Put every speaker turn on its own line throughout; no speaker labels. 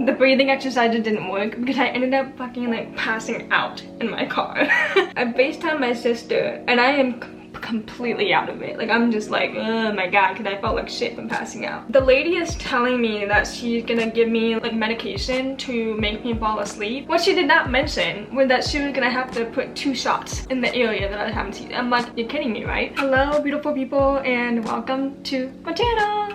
The breathing exercises didn't work because I ended up fucking like passing out in my car. I FaceTimed my sister and I am completely out of it. Like I'm just like, oh my god, because I felt like shit from passing out. The lady is telling me that she's gonna give me like medication to make me fall asleep. What she did not mention was that she was gonna have to put 2 shots in the area that I haven't seen. I'm like, you're kidding me, right? Hello beautiful people and welcome to my channel.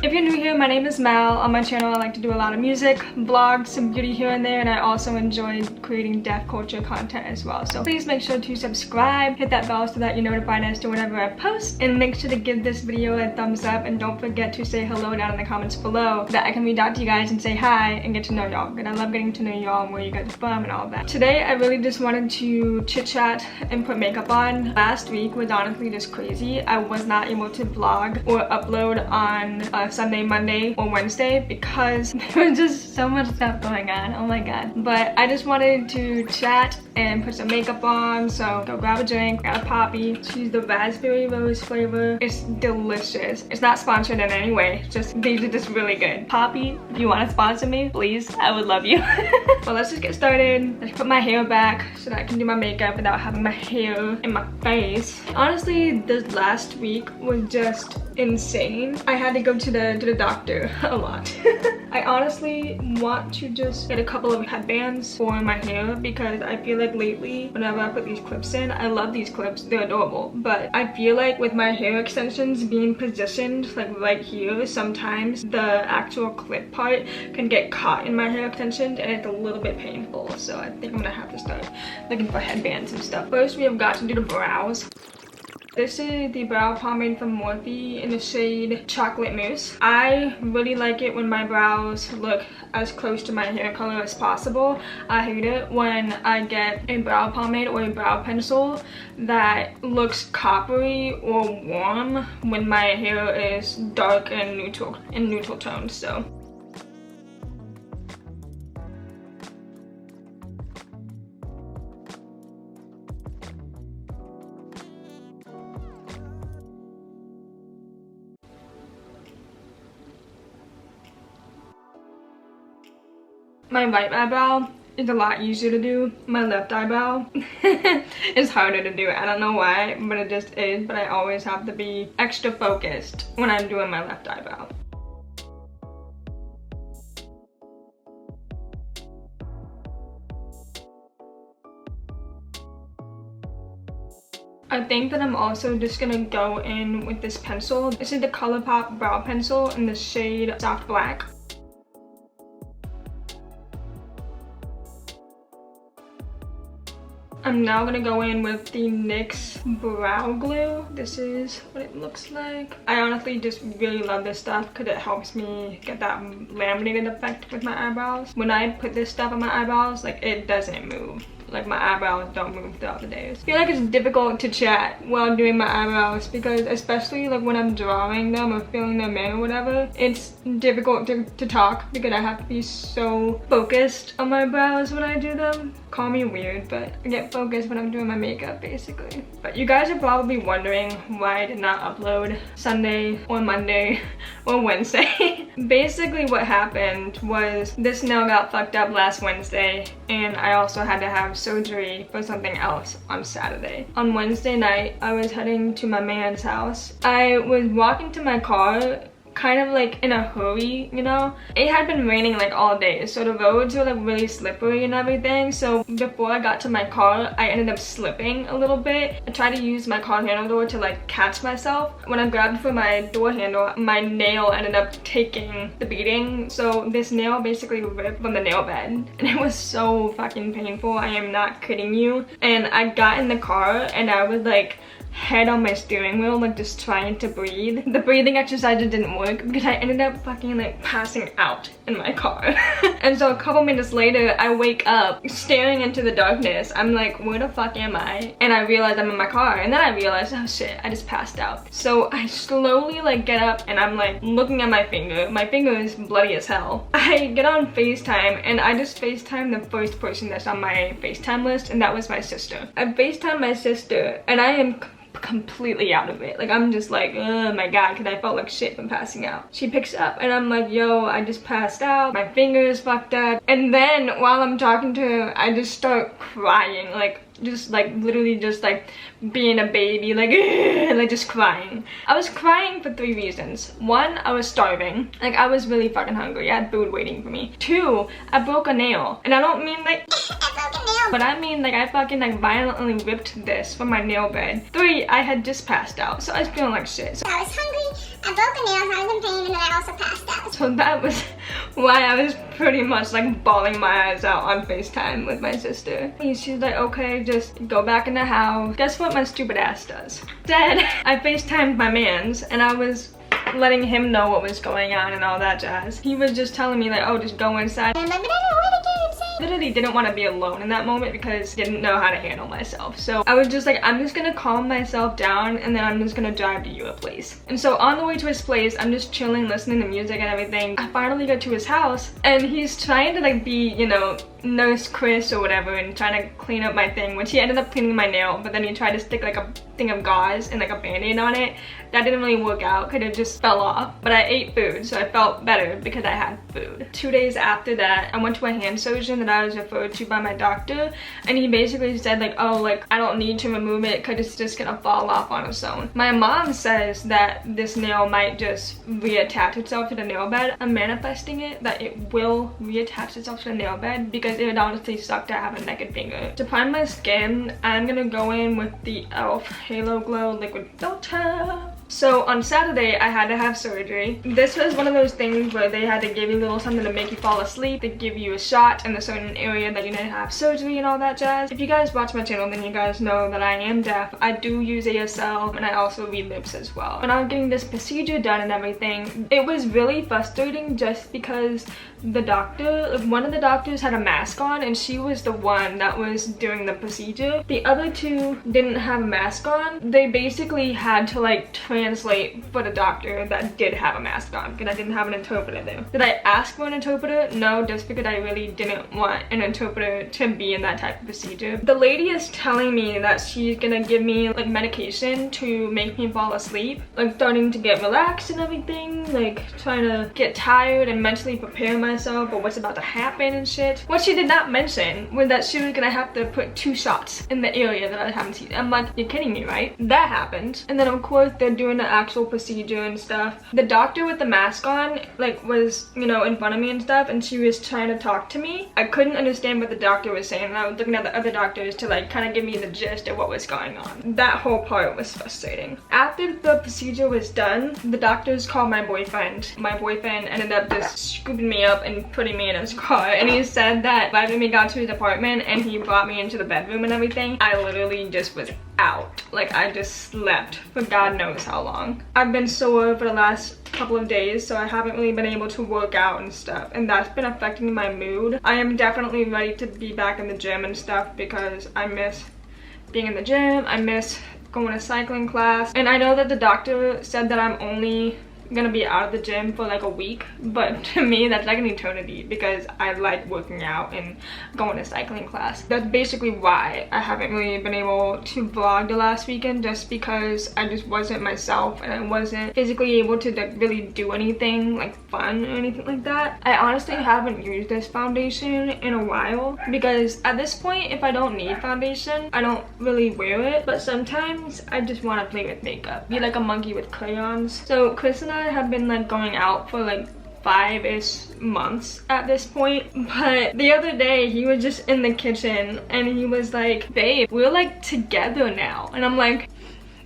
If you're new here, my name is Mal. On my channel, I like to do a lot of music, vlogs, some beauty here and there, and I also enjoy creating deaf culture content as well. So please make sure to subscribe, hit that bell so that you're notified as to whenever I post, and make sure to give this video a thumbs up, and don't forget to say hello down in the comments below that I can read out to you guys and say hi and get to know y'all. And I love getting to know y'all and where you guys are from and all that. Today, I really just wanted to chit chat and put makeup on. Last week was honestly just crazy. I was not able to vlog or upload on Sunday, Monday, or Wednesday because there was just so much stuff going on. Oh my god. But I just wanted to chat and put some makeup on, so go grab a drink. Got a poppy. Choose the raspberry rose flavor. It's delicious. It's not sponsored in any way. These are just really good. Poppy, if you want to sponsor me, please, I would love you. But let's just get started. Let's put my hair back so that I can do my makeup without having my hair in my face. Honestly, this last week was just insane. I had to go to the doctor a lot. I honestly want to just get a couple of headbands for my hair because I feel like lately whenever I put these clips in, I love these clips, they're adorable, but I feel like with my hair extensions being positioned like right here, sometimes the actual clip part can get caught in my hair extensions and it's a little bit painful. So I think I'm gonna have to start looking for headbands and stuff. First we have got to do the brows. This is the brow pomade from Morphe in the shade Chocolate Mousse. I really like it when my brows look as close to my hair color as possible. I hate it when I get a brow pomade or a brow pencil that looks coppery or warm when my hair is dark and neutral tones. So my right eyebrow is a lot easier to do. My left eyebrow is harder to do. I don't know why, but it just is. But I always have to be extra focused when I'm doing my left eyebrow. I think that I'm also just gonna go in with this pencil. This is the ColourPop brow pencil in the shade Soft Black. I'm now gonna go in with the NYX brow glue. This is what it looks like. I honestly just really love this stuff because it helps me get that laminated effect with my eyebrows. When I put this stuff on my eyebrows, like it doesn't move. Like my eyebrows don't move throughout the days. I feel like it's difficult to chat while doing my eyebrows because especially like when I'm drawing them or filling them in or whatever, it's difficult to talk because I have to be so focused on my brows when I do them. Call me weird, but I get focused when I'm doing my makeup basically. But you guys are probably wondering why I did not upload Sunday or Monday or Wednesday. Basically what happened was this nail got fucked up last Wednesday and I also had to have surgery for something else on Saturday. On Wednesday night, I was heading to my man's house. I was walking to my car kind of like in a hurry, you know. It had been raining like all day, so the roads were like really slippery and everything. So before I got to my car, I ended up slipping a little bit. I tried to use my car handle door to like catch myself. When I grabbed for my door handle, my nail ended up taking the beating. So this nail basically ripped from the nail bed and it was so fucking painful. I am not kidding you. And I got in the car and I was like head on my steering wheel, like just trying to breathe. The breathing exercises didn't work because I ended up fucking like passing out in my car. And so a couple minutes later, I wake up staring into the darkness. I'm like, where the fuck am I? And I realize I'm in my car, and then I realize, oh shit, I just passed out. So I slowly like get up and I'm like looking at my finger. My finger is bloody as hell. I get on FaceTime and I just FaceTime the first person that's on my FaceTime list, and that was my sister. I FaceTime my sister and I am completely out of it. Like I'm just like, oh my god, because I felt like shit from passing out. She picks up and I'm like, yo, I just passed out, my fingers fucked up. And then while I'm talking to her, I just start crying, like just like literally just like being a baby, like like just crying. I was crying for 3 reasons. 1, I was starving, like I was really fucking hungry. I had food waiting for me. 2, I broke a nail, and I don't mean like I broke a nail, but I mean like I fucking like violently ripped this from my nail bed. 3, I had just passed out, so I was feeling like shit. So
I was hungry, I broke a nail, I was in pain, and then I also passed out.
So that was why I was pretty much like bawling my eyes out on FaceTime with my sister. And she's like, okay, just go back in the house. Guess what my stupid ass does? Instead, I FaceTimed my mans and I was letting him know what was going on and all that jazz. He was just telling me like, oh, just go inside.
And I'm like, but I don't want to get inside.
Literally didn't want to be alone in that moment because I didn't know how to handle myself. So I was just like, I'm just gonna calm myself down and then I'm just gonna drive to you a place. And so on the way to his place, I'm just chilling, listening to music and everything. I finally get to his house and he's trying to like be, you know, Nurse Chris or whatever and trying to clean up my thing, which he ended up cleaning my nail, but then he tried to stick like a thing of gauze and like a band-aid on it. That didn't really work out because it just fell off, but I ate food, so I felt better because I had food. 2 days after that, I went to a hand surgeon that I was referred to by my doctor, and he basically said like, oh, like I don't need to remove it because it's just gonna fall off on its own. My mom says that this nail might just reattach itself to the nail bed. I'm manifesting it that it will reattach itself to the nail bed because it would honestly suck to have a naked finger. To prime my skin, I'm gonna go in with the e.l.f. Halo Glow Liquid Filter. So on Saturday, I had to have surgery. This was one of those things where they had to give you a little something to make you fall asleep. They give you a shot in a certain area that you didn't have surgery and all that jazz. If you guys watch my channel, then you guys know that I am deaf. I do use ASL and I also read lips as well. When I was getting this procedure done and everything, it was really frustrating just because the doctor, like one of the doctors had a mask on and she was the one that was doing the procedure. The other 2 didn't have a mask on. They basically had to like translate for the doctor that did have a mask on because I didn't have an interpreter there. Did I ask for an interpreter? No, just because I really didn't want an interpreter to be in that type of procedure. The lady is telling me that she's gonna give me like medication to make me fall asleep, like starting to get relaxed and everything, like trying to get tired and mentally prepare myself for what's about to happen and shit. What she did not mention was that she was gonna have to put 2 shots in the area that I haven't seen. I'm like, you're kidding me, right? That happened. And then of course they're doing the actual procedure and stuff. The doctor with the mask on like was, you know, in front of me and stuff, and she was trying to talk to me. I couldn't understand what the doctor was saying, and I was looking at the other doctors to like kind of give me the gist of what was going on. That whole part was frustrating. After the procedure was done, the doctors called my boyfriend. My boyfriend ended up just scooping me up and putting me in his car, and he said that right when we got to his apartment and he brought me into the bedroom and everything, I literally just was out. Like I just slept for God knows how long. I've been sore for the last couple of days, so I haven't really been able to work out and stuff, and that's been affecting my mood. I am definitely ready to be back in the gym and stuff because I miss being in the gym. I miss going to cycling class, and I know that the doctor said that I'm only gonna be out of the gym for like a week, but to me that's like an eternity because I like working out and going to cycling class. That's basically why I haven't really been able to vlog the last weekend, just because I just wasn't myself and I wasn't physically able to like really do anything like fun or anything like that. I honestly haven't used this foundation in a while because at this point, if I don't need foundation, I don't really wear it, but sometimes I just want to play with makeup, be like a monkey with crayons. So Chris and I have been like going out for like 5-ish months at this point, but the other day he was just in the kitchen and he was like, babe, we're like together now, and I'm like,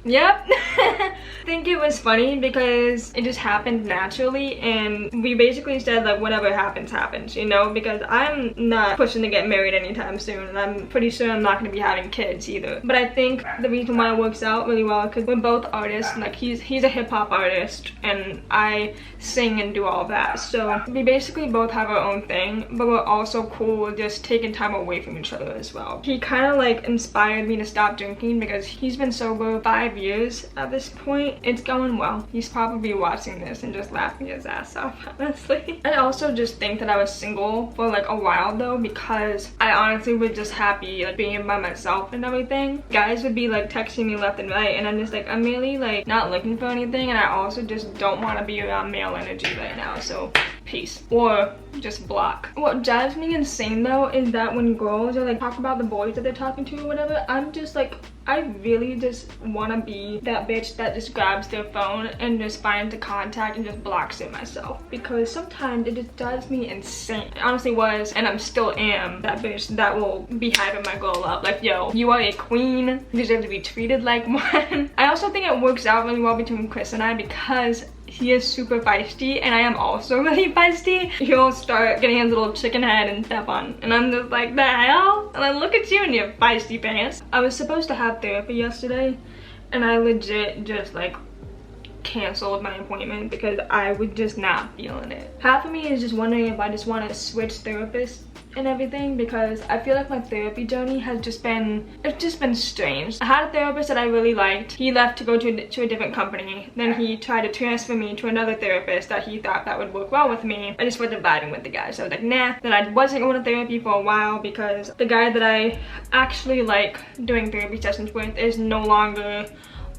yep. I think it was funny because it just happened naturally, and we basically said like whatever happens happens, you know, because I'm not pushing to get married anytime soon, and I'm pretty sure I'm not going to be having kids either. But I think the reason why it works out really well because we're both artists. Like he's a hip-hop artist and I sing and do all that, so we basically both have our own thing, but we're also cool with just taking time away from each other as well. He kind of like inspired me to stop drinking because he's been sober 5 5 years at this point. It's going well. He's probably watching this and just laughing his ass off, honestly. I also just think that I was single for like a while though, because I honestly was just happy like being by myself and everything. Guys would be like texting me left and right, and I'm just like, I'm really like not looking for anything, and I also just don't want to be around male energy right now, so peace. Or just block. What drives me insane though is that when girls are like talk about the boys that they're talking to or whatever, I'm just like, I really just want to be that bitch that just grabs their phone and just finds the contact and just blocks it myself, because sometimes it just drives me insane. I honestly was, and I'm still am, that bitch that will be hyping my girl up like, yo, you are a queen, you deserve to be treated like one. I also think it works out really well between Chris and I, because he is super feisty and I am also really feisty. He'll start getting his little chicken head and stuff on, and I'm just like, the hell? And then look at you in your feisty pants. I was supposed to have therapy yesterday, and I legit just like canceled my appointment because I was just not feeling it. Half of me is just wondering if I just want to switch therapists and everything, because I feel like my therapy journey has just been, it's just been strange. I had a therapist that I really liked. He left to go to a different company. Then he tried to transfer me to another therapist that he thought that would work well with me. I just wasn't vibing with the guy, so I was like, nah. Then I wasn't going to therapy for a while because the guy that I actually like doing therapy sessions with is no longer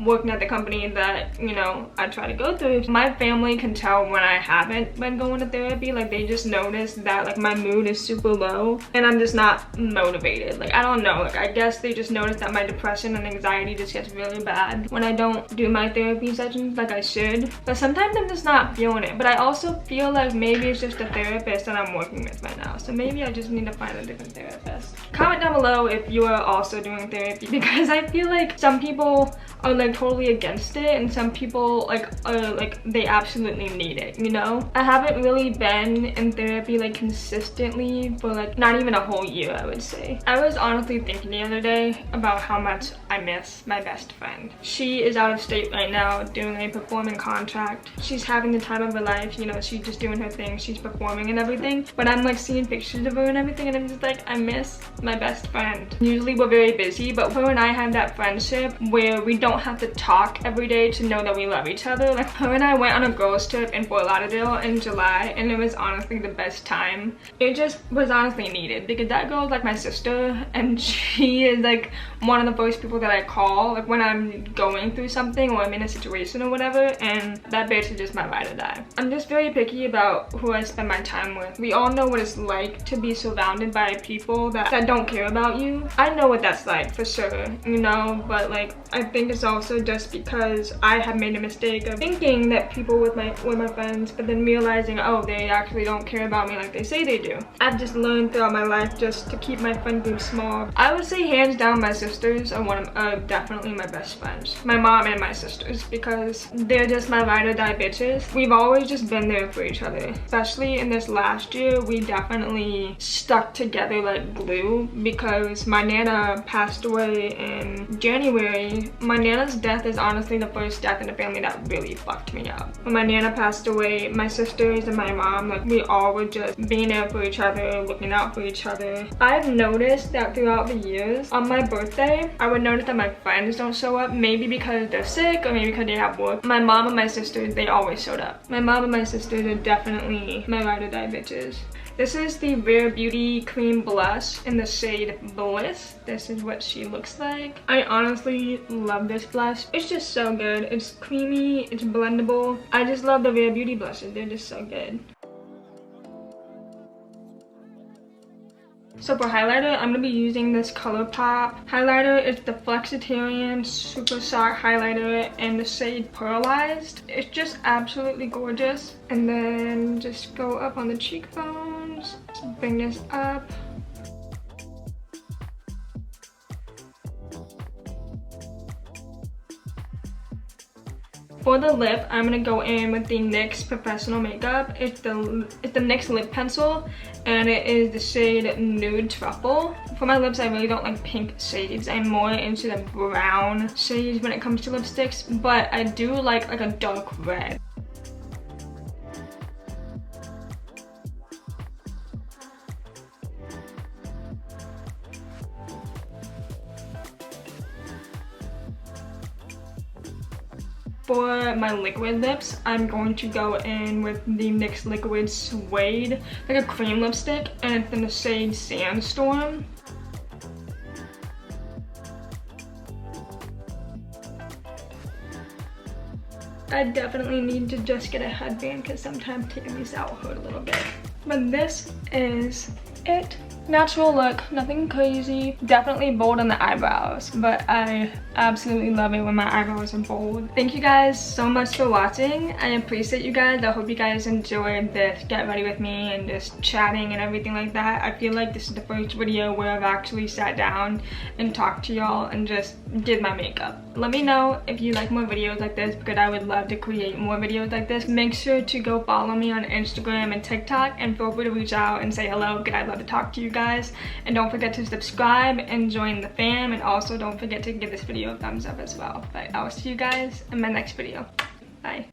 working at the company that, you know, I try to go through. My family can tell when I haven't been going to therapy. Like, they just notice that like my mood is super low and I'm just not motivated. Like, I don't know, like I guess they just notice that my depression and anxiety just gets really bad when I don't do my therapy sessions like I should. But sometimes I'm just not feeling it. But I also feel like maybe it's just the therapist that I'm working with right now, so maybe I just need to find a different therapist. Comment down below if you are also doing therapy, because I feel like some people are like totally against it and some people like are like they absolutely need it, you know? I haven't really been in therapy like consistently for like not even a whole year, I would say. I was honestly thinking the other day about how much I miss my best friend. She is out of state right now doing a performing contract. She's having the time of her life, you know, she's just doing her thing, she's performing and everything, but I'm like seeing pictures of her and everything and I'm just like, I miss my best friend. Usually we're very busy, but her and I have that friendship where we don't have to talk every day to know that we love each other. Like, her and I went on a girls trip in Fort Lauderdale in July, and it was honestly the best time. It just was honestly needed, because that girl is like my sister, and she is like one of the first people that I call like when I'm going through something or I'm in a situation or whatever, and that bitch is just my ride or die. I'm just very picky about who I spend my time with. We all know what it's like to be surrounded by people that don't care about you. I know what that's like for sure, you know, but like I think it's also just because I have made a mistake of thinking that people were my friends, but then realizing, oh, they actually don't care about me like they say they do. I've just learned throughout my life just to keep my friend group small. I would say hands down my sisters are definitely my best friends. My mom and my sisters, because they're just my ride or die bitches. We've always just been there for each other. Especially in this last year, we definitely stuck together like glue, because my Nana passed away in January. My Nana's death is honestly the first death in the family that really fucked me up. When my Nana passed away, my sisters and my mom, like we all were just being there for each other, looking out for each other. I've noticed that throughout the years, on my birthday, I would notice that my friends don't show up, maybe because they're sick or maybe because they have work. My mom and my sisters, they always showed up. My mom and my sisters are definitely my ride or die bitches. This is the Rare Beauty Cream Blush in the shade Bliss. This is what she looks like. I honestly love this blush. It's just so good. It's creamy, it's blendable. I just love the Rare Beauty blushes. They're just so good. So for highlighter, I'm going to be using this ColourPop highlighter. It's the Flexitarian Super Soft Highlighter in the shade Pearlized. It's just absolutely gorgeous. And then just go up on the cheekbones. Just bring this up. For the lip, I'm gonna go in with the NYX Professional Makeup. It's the NYX lip pencil, and it is the shade Nude Truffle. For my lips, I really don't like pink shades. I'm more into the brown shades when it comes to lipsticks, but I do like a dark red. For my liquid lips, I'm going to go in with the NYX Liquid Suede, like a cream lipstick, and it's in the shade Sandstorm. I definitely need to just get a headband because sometimes taking these out hurt a little bit. But this is it. Natural look, nothing crazy. Definitely bold on the eyebrows, but I absolutely love it when my eyebrows are bold. Thank you guys so much for watching. I appreciate you guys. I hope you guys enjoyed this get ready with me and just chatting and everything like that. I feel like this is the first video where I've actually sat down and talked to y'all and just did my makeup. Let me know if you like more videos like this because I would love to create more videos like this. Make sure to go follow me on Instagram and TikTok and feel free to reach out and say hello because I'd love to talk to you guys. And don't forget to subscribe and join the fam, and also don't forget to give this video a thumbs up as well. But I will see you guys in my next video. Bye.